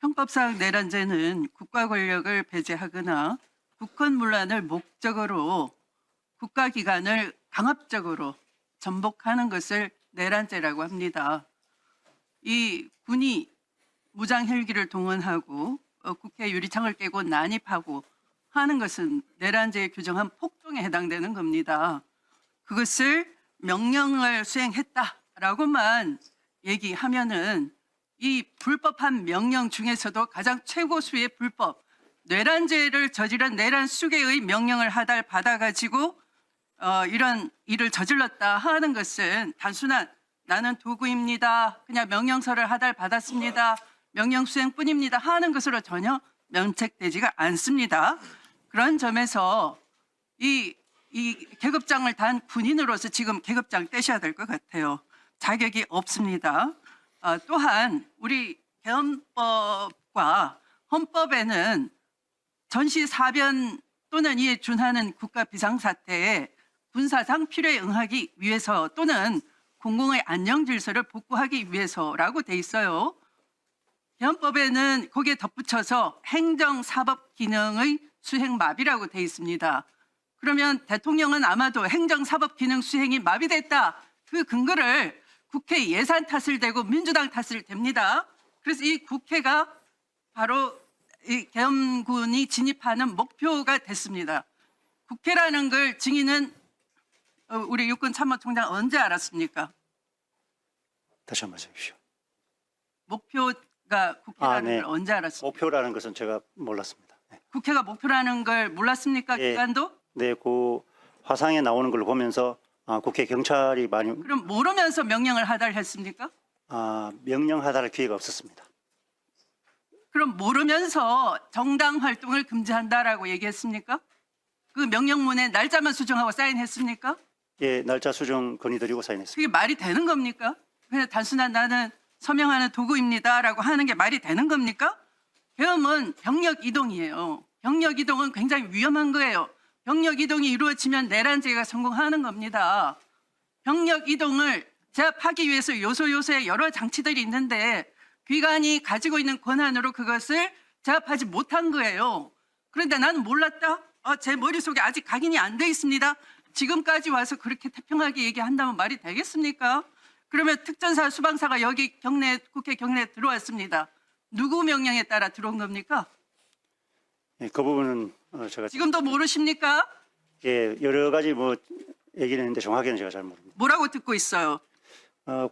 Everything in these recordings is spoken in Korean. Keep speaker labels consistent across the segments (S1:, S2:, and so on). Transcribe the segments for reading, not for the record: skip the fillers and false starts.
S1: 형법상 내란죄는 국가 권력을 배제하거나 국헌문란을 목적으로 국가기관을 강압적으로 전복하는 것을 내란죄라고 합니다. 이 군이 무장 헬기를 동원하고 국회 유리창을 깨고 난입하고 하는 것은 내란죄에 규정한 폭동에 해당되는 겁니다. 그것을 명령을 수행했다라고만 얘기하면은 이 불법한 명령 중에서도 가장 최고수의 불법, 내란죄를 저지른 내란 수괴의 명령을 받아가지고 이런 일을 저질렀다 하는 것은 단순한 나는 도구입니다, 그냥 명령서를 받았습니다, 명령 수행뿐입니다 하는 것으로 전혀 면책되지가 않습니다. 그런 점에서 이 계급장을 단 군인으로서 지금 계급장 떼셔야 될 것 같아요. 자격이 없습니다. 또한 우리 계엄법과 헌법에는 전시사변 또는 이에 준하는 국가 비상사태에 군사상 필요에 응하기 위해서 또는 공공의 안녕 질서를 복구하기 위해서라고 돼 있어요. 계엄법에는 거기에 덧붙여서 행정사법 기능의 수행 마비라고 돼 있습니다. 그러면 대통령은 아마도 행정사법 기능 수행이 마비됐다, 그 근거를 국회 예산 탓을 대고 민주당 탓을 댑니다. 그래서 이 국회가 바로 이 계엄군이 진입하는 목표가 됐습니다. 국회라는 걸 증인은 우리 육군참모총장 언제 알았습니까?
S2: 다시 한번 해주십시오.
S1: 목표가 국회라는
S2: 네.
S1: 걸 언제 알았습니까?
S2: 목표라는 것은 제가 몰랐습니다. 네.
S1: 국회가 목표라는 걸 몰랐습니까?
S2: 예.
S1: 기관도?
S2: 네, 그 화상에 나오는 걸 보면서 국회 경찰이 많이
S1: 그럼 모르면서 명령을 하달했습니까?
S2: 명령 하달할 기회가 없었습니다.
S1: 그럼 모르면서 정당 활동을 금지한다라고 얘기했습니까? 그 명령문에 날짜만 수정하고 사인했습니까?
S2: 예, 날짜 수정 건의드리고 사인했습니다.
S1: 그게 말이 되는 겁니까? 그냥 단순한 나는 서명하는 도구입니다라고 하는 게 말이 되는 겁니까? 계엄은 병력 이동이에요. 병력 이동은 굉장히 위험한 거예요. 병력 이동이 이루어지면 내란죄가 성공하는 겁니다. 병력 이동을 제압하기 위해서 요소요소에 여러 장치들이 있는데 기관이 가지고 있는 권한으로 그것을 제압하지 못한 거예요. 그런데 나는 몰랐다? 제 머릿속에 아직 각인이 안 돼 있습니다. 지금까지 와서 그렇게 태평하게 얘기한다면 말이 되겠습니까? 그러면 특전사 수방사가 여기 국회 경내에 들어왔습니다. 누구 명령에 따라 들어온 겁니까?
S2: 예, 그 부분은 제가
S1: 지금도 모르십니까?
S2: 예, 여러 가지 얘기를 했는데 정확히는 제가 잘 모릅니다.
S1: 뭐라고 듣고 있어요?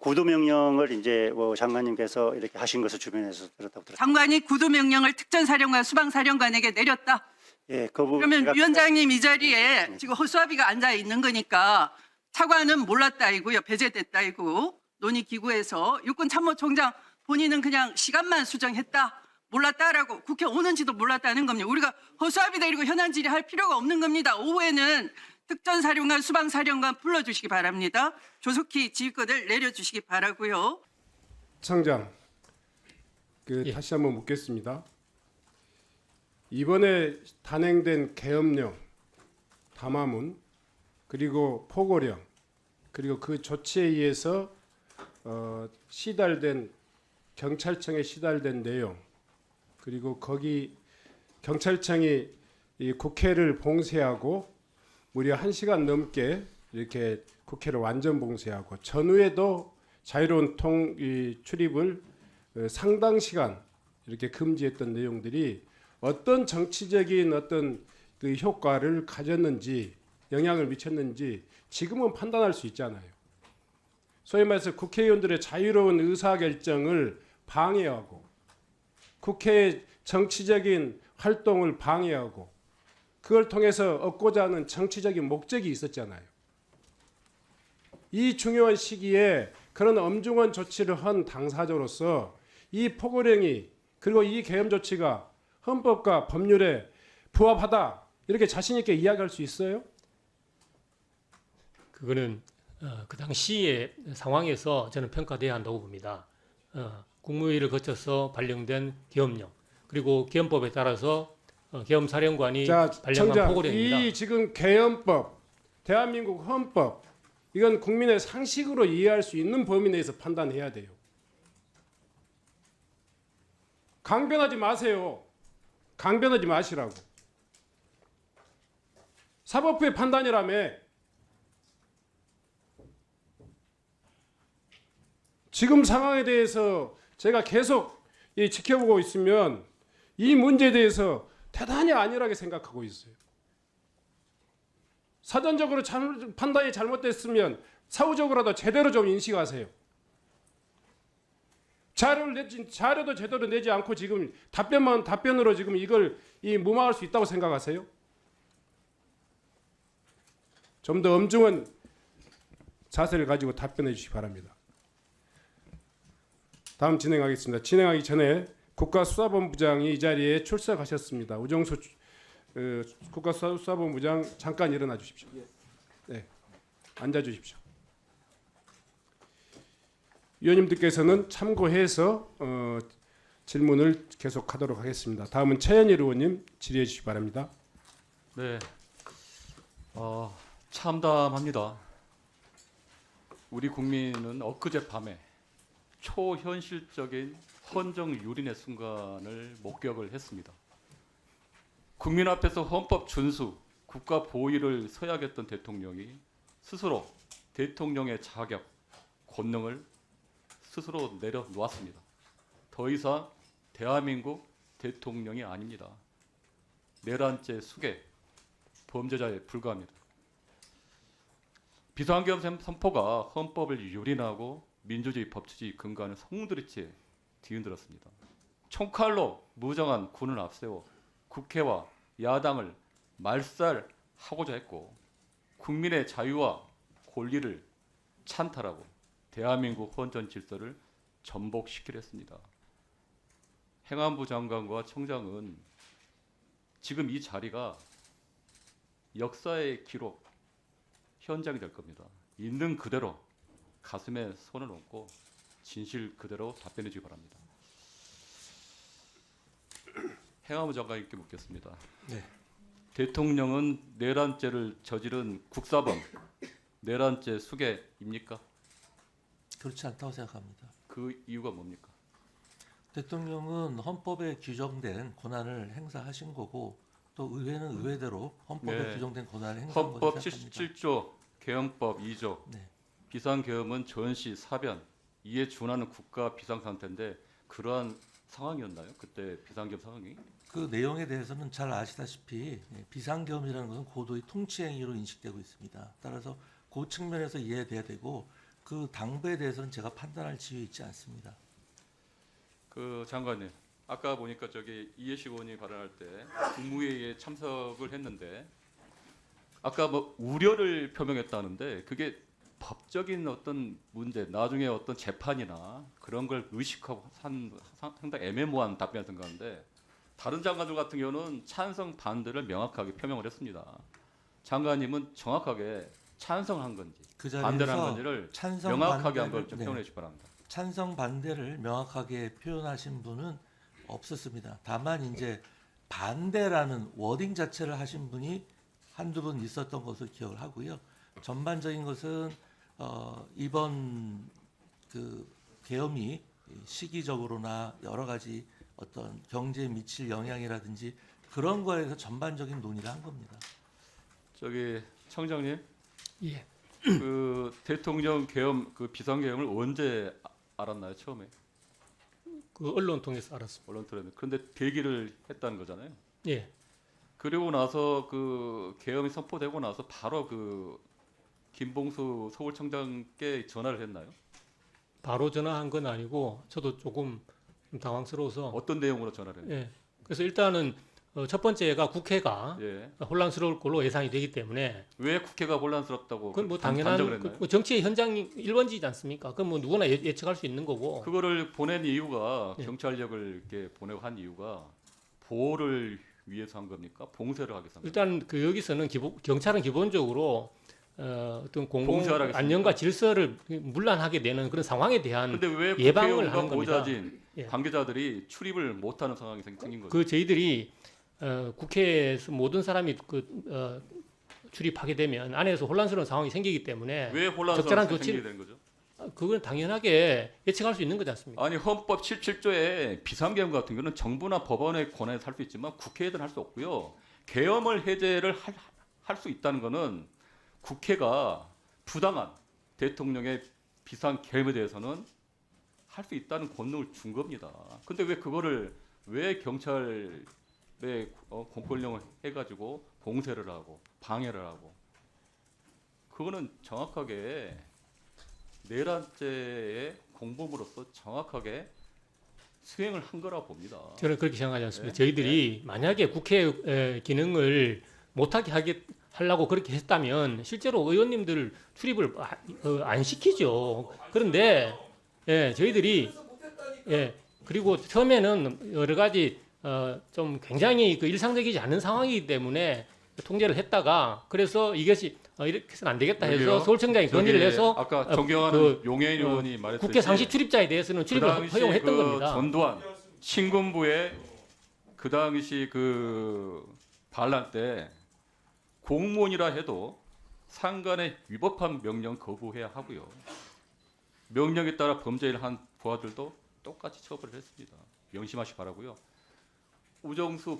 S2: 구두 명령을 이제 장관님께서 이렇게 하신 것을 주변에서 들었다고 들었습니다.
S1: 장관이 구두 명령을 특전사령관, 수방사령관에게 내렸다.
S2: 예, 그 부분
S1: 그러면
S2: 제가
S1: 위원장님 이 자리에 지금 허수아비가 앉아 있는 거니까 차관은 몰랐다이고요, 배제됐다이고 논의기구에서 육군참모총장 본인은 그냥 시간만 수정했다, 몰랐다라고 국회 오는지도 몰랐다는 겁니다. 우리가 허수아비 데리고 현안 질의할 필요가 없는 겁니다. 오후에는 특전사령관, 수방사령관 불러주시기 바랍니다. 조속히 지휘권을 내려주시기 바라고요.
S3: 청장, 다시 한번 묻겠습니다. 이번에 단행된 계엄령, 담화문, 그리고 포고령, 그리고 그 조치에 의해서 경찰청에 시달된 내용, 그리고 거기 경찰청이 이 국회를 봉쇄하고 무려 1시간 넘게 이렇게 국회를 완전 봉쇄하고 전후에도 자유로운 출입을 상당 시간 이렇게 금지했던 내용들이 어떤 정치적인 그 효과를 가졌는지, 영향을 미쳤는지 지금은 판단할 수 있잖아요. 소위 말해서 국회의원들의 자유로운 의사결정을 방해하고 국회의 정치적인 활동을 방해하고 그걸 통해서 얻고자 하는 정치적인 목적이 있었잖아요. 이 중요한 시기에 그런 엄중한 조치를 한 당사자로서 이 포고령이, 그리고 이 계엄 조치가 헌법과 법률에 부합하다, 이렇게 자신 있게 이야기할 수 있어요?
S4: 그거는 그 당시의 상황에서 저는 평가돼야 한다고 봅니다. 국무회의를 거쳐서 발령된 계엄령, 그리고 계엄법에 따라서 계엄사령관이 발령한
S3: 청장,
S4: 포고령입니다.
S3: 이 지금 계엄법, 대한민국 헌법, 이건 국민의 상식으로 이해할 수 있는 범위 내에서 판단해야 돼요. 강변하지 마세요. 강변하지 마시라고. 사법부의 판단이라며. 지금 상황에 대해서 제가 계속 지켜보고 있으면 이 문제에 대해서 대단히 안일하게 생각하고 있어요. 사전적으로 판단이 잘못됐으면 사후적으로라도 제대로 좀 인식하세요. 자료도 제대로 내지 않고 지금 답변으로 지금 이걸 무마할 수 있다고 생각하세요? 좀 더 엄중한 자세를 가지고 답변해 주시기 바랍니다. 다음 진행하겠습니다. 진행하기 전에 국가수사본부장이 이 자리에 출석하셨습니다. 우정수 국가수사본부장 잠깐 일어나 주십시오. 네, 앉아 주십시오. 위원님들께서는 참고해서 질문을 계속하도록 하겠습니다. 다음은 최현일 의원님 질의해 주시기 바랍니다.
S5: 네, 참담합니다. 우리 국민은 엊그제 밤에 초현실적인 헌정 유린의 순간을 목격을 했습니다. 국민 앞에서 헌법 준수, 국가 보위를 서약했던 대통령이 스스로 대통령의 자격, 권능을 스스로 내려놓았습니다. 더 이상 대한민국 대통령이 아닙니다. 내란죄 수괴, 범죄자에 불과합니다. 비상계엄 선포가 헌법을 유린하고 민주주의 법치주의 근간을 송두리째 뒤흔들었습니다. 총칼로 무정한 군을 앞세워 국회와 야당을 말살하고자 했고 국민의 자유와 권리를 찬탈하고 대한민국 헌정 질서를 전복시키려 했습니다. 행안부 장관과 청장은 지금 이 자리가 역사의 기록 현장이 될 겁니다. 있는 그대로 가슴에 손을 얹고 진실 그대로 답변해 주기 바랍니다. 행안부 장관님께 묻겠습니다.
S6: 네.
S5: 대통령은 내란죄를 저지른 국사범, 내란죄 수괴입니까?
S6: 그렇지 않다고 생각합니다.
S5: 그 이유가 뭡니까?
S6: 대통령은 헌법에 규정된 권한을 행사하신 거고 또 의회는 의회대로 헌법에
S5: 네.
S6: 규정된 권한을 행사한
S5: 헌법
S6: 거라고 생각합니다.
S5: 77조, 계엄법 2조,
S6: 네.
S5: 비상계엄은 전시, 사변, 이에 준하는 국가 비상상태인데 그러한 상황이었나요? 그때 비상계엄 상황이?
S6: 그 내용에 대해서는 잘 아시다시피 비상계엄이라는 것은 고도의 통치행위로 인식되고 있습니다. 따라서 그 측면에서 이해돼야 되고 그 당부에 대해서는 제가 판단할 지위에 있지 않습니다.
S5: 그 장관님, 아까 보니까 저기 이해식 의원이 발언할 때 국무회의에 참석을 했는데 아까 뭐 우려를 표명했다는데 그게 법적인 어떤 문제, 나중에 어떤 재판이나 그런 걸 의식하고 상당히 애매모호한 답변을 생각하는데 다른 장관들 같은 경우는 찬성 반대를 명확하게 표명을 했습니다. 장관님은 정확하게 찬성한 건지
S6: 그
S5: 반대를 한
S6: 자리에서
S5: 건지를
S6: 찬성
S5: 명확하게 한
S6: 반대를-
S5: 걸 좀
S6: 네.
S5: 표현해 주시기 바랍니다.
S6: 찬성 반대를 명확하게 표현하신 분은 없었습니다. 다만 이제 반대라는 워딩 자체를 하신 분이 한두 분 있었던 것을 기억을 하고요. 전반적인 것은 이번 그 계엄이 시기적으로나 여러 가지 어떤 경제에 미칠 영향이라든지 그런 거에서 전반적인 논의를 한 겁니다.
S5: 저기 청장님,
S4: 예.
S5: 그 대통령 계엄 그 비상계엄을 언제 알았나요? 처음에
S4: 그 언론 통해서 알았습니다.
S5: 언론 들었는데 그런데 대기를 했다는 거잖아요.
S4: 예.
S5: 그리고 나서 그 계엄이 선포되고 나서 바로 그 김봉수 서울청장께 전화를 했나요?
S4: 바로 전화한 건 아니고 저도 조금 좀 당황스러워서
S5: 어떤 내용으로 전화를 했나요?
S4: 예. 그래서 일단은 첫 번째가 국회가
S5: 예.
S4: 혼란스러울 걸로 예상이 되기 때문에
S5: 왜 국회가 혼란스럽다고
S4: 그건 뭐
S5: 단정을
S4: 당연한
S5: 했나요?
S4: 그 정치의 현장이 1번지지 않습니까? 그건 뭐 누구나 예측할 수 있는 거고.
S5: 그거를 보낸 이유가
S4: 예.
S5: 경찰력을 이렇게 보내고 한 이유가 보호를 위해서 한 겁니까? 봉쇄를 하기 위해서 한 겁니까?
S4: 일단 그 여기서는 경찰은 기본적으로 어떤 공공
S5: 봉쇄를 하겠습니까?
S4: 안녕과 질서를 문란하게 되는 그런 상황에 대한
S5: 근데 왜
S4: 예방을
S5: 국회의원과
S4: 하는 겁니다.
S5: 보좌진
S4: 예.
S5: 관계자들이 출입을 못하는 상황이 생긴 거죠?
S4: 그 저희들이 국회에서 모든 사람이 출입하게 되면 안에서 혼란스러운 상황이 생기기 때문에
S5: 왜
S4: 적절한
S5: 혼란스러운
S4: 조치를-
S5: 생기게 되는 거죠?
S4: 그건 당연하게 예측할 수 있는 거지 않습니까?
S5: 아니 헌법 77조에 비상계엄 같은 거는 정부나 법원의 권한에서 할 수 있지만 국회에서는 할 수 없고요. 계엄을 해제를 할 수 있다는 거는 국회가 부당한 대통령의 비상계엄에 대해서는 할 수 있다는 권능을 준 겁니다. 근데 왜 그거를 왜 경찰에 공권력을 해가지고 봉쇄를 하고 방해를 하고 그거는 정확하게 내란죄의 공범으로서 정확하게 수행을 한 거라고 봅니다.
S4: 저는 그렇게 생각하지 않습니다.
S5: 네.
S4: 저희들이 만약에 국회 기능을 못하게 하려고 그렇게 했다면 실제로 의원님들 출입을 안 시키죠. 그런데 저희들이 그리고 처음에는 여러 가지 좀 굉장히 그 일상적이지 않은 상황이기 때문에 통제를 했다가 그래서 이것이 이렇게 해서는 안 되겠다 해서
S5: 여기요.
S4: 서울청장이 건의를
S5: 저기
S4: 해서
S5: 아까 존경하는 용해인 의원이 말했듯이
S4: 국회 상시 출입자에 대해서는 출입을 허용했던 겁니다.
S5: 전두환 신군부의 그 당시 그 반란 때 공무원이라 해도 상관의 위법한 명령 거부해야 하고요. 명령에 따라 범죄를 한 부하들도 똑같이 처벌을 했습니다. 명심하시 기 바라고요. 우정수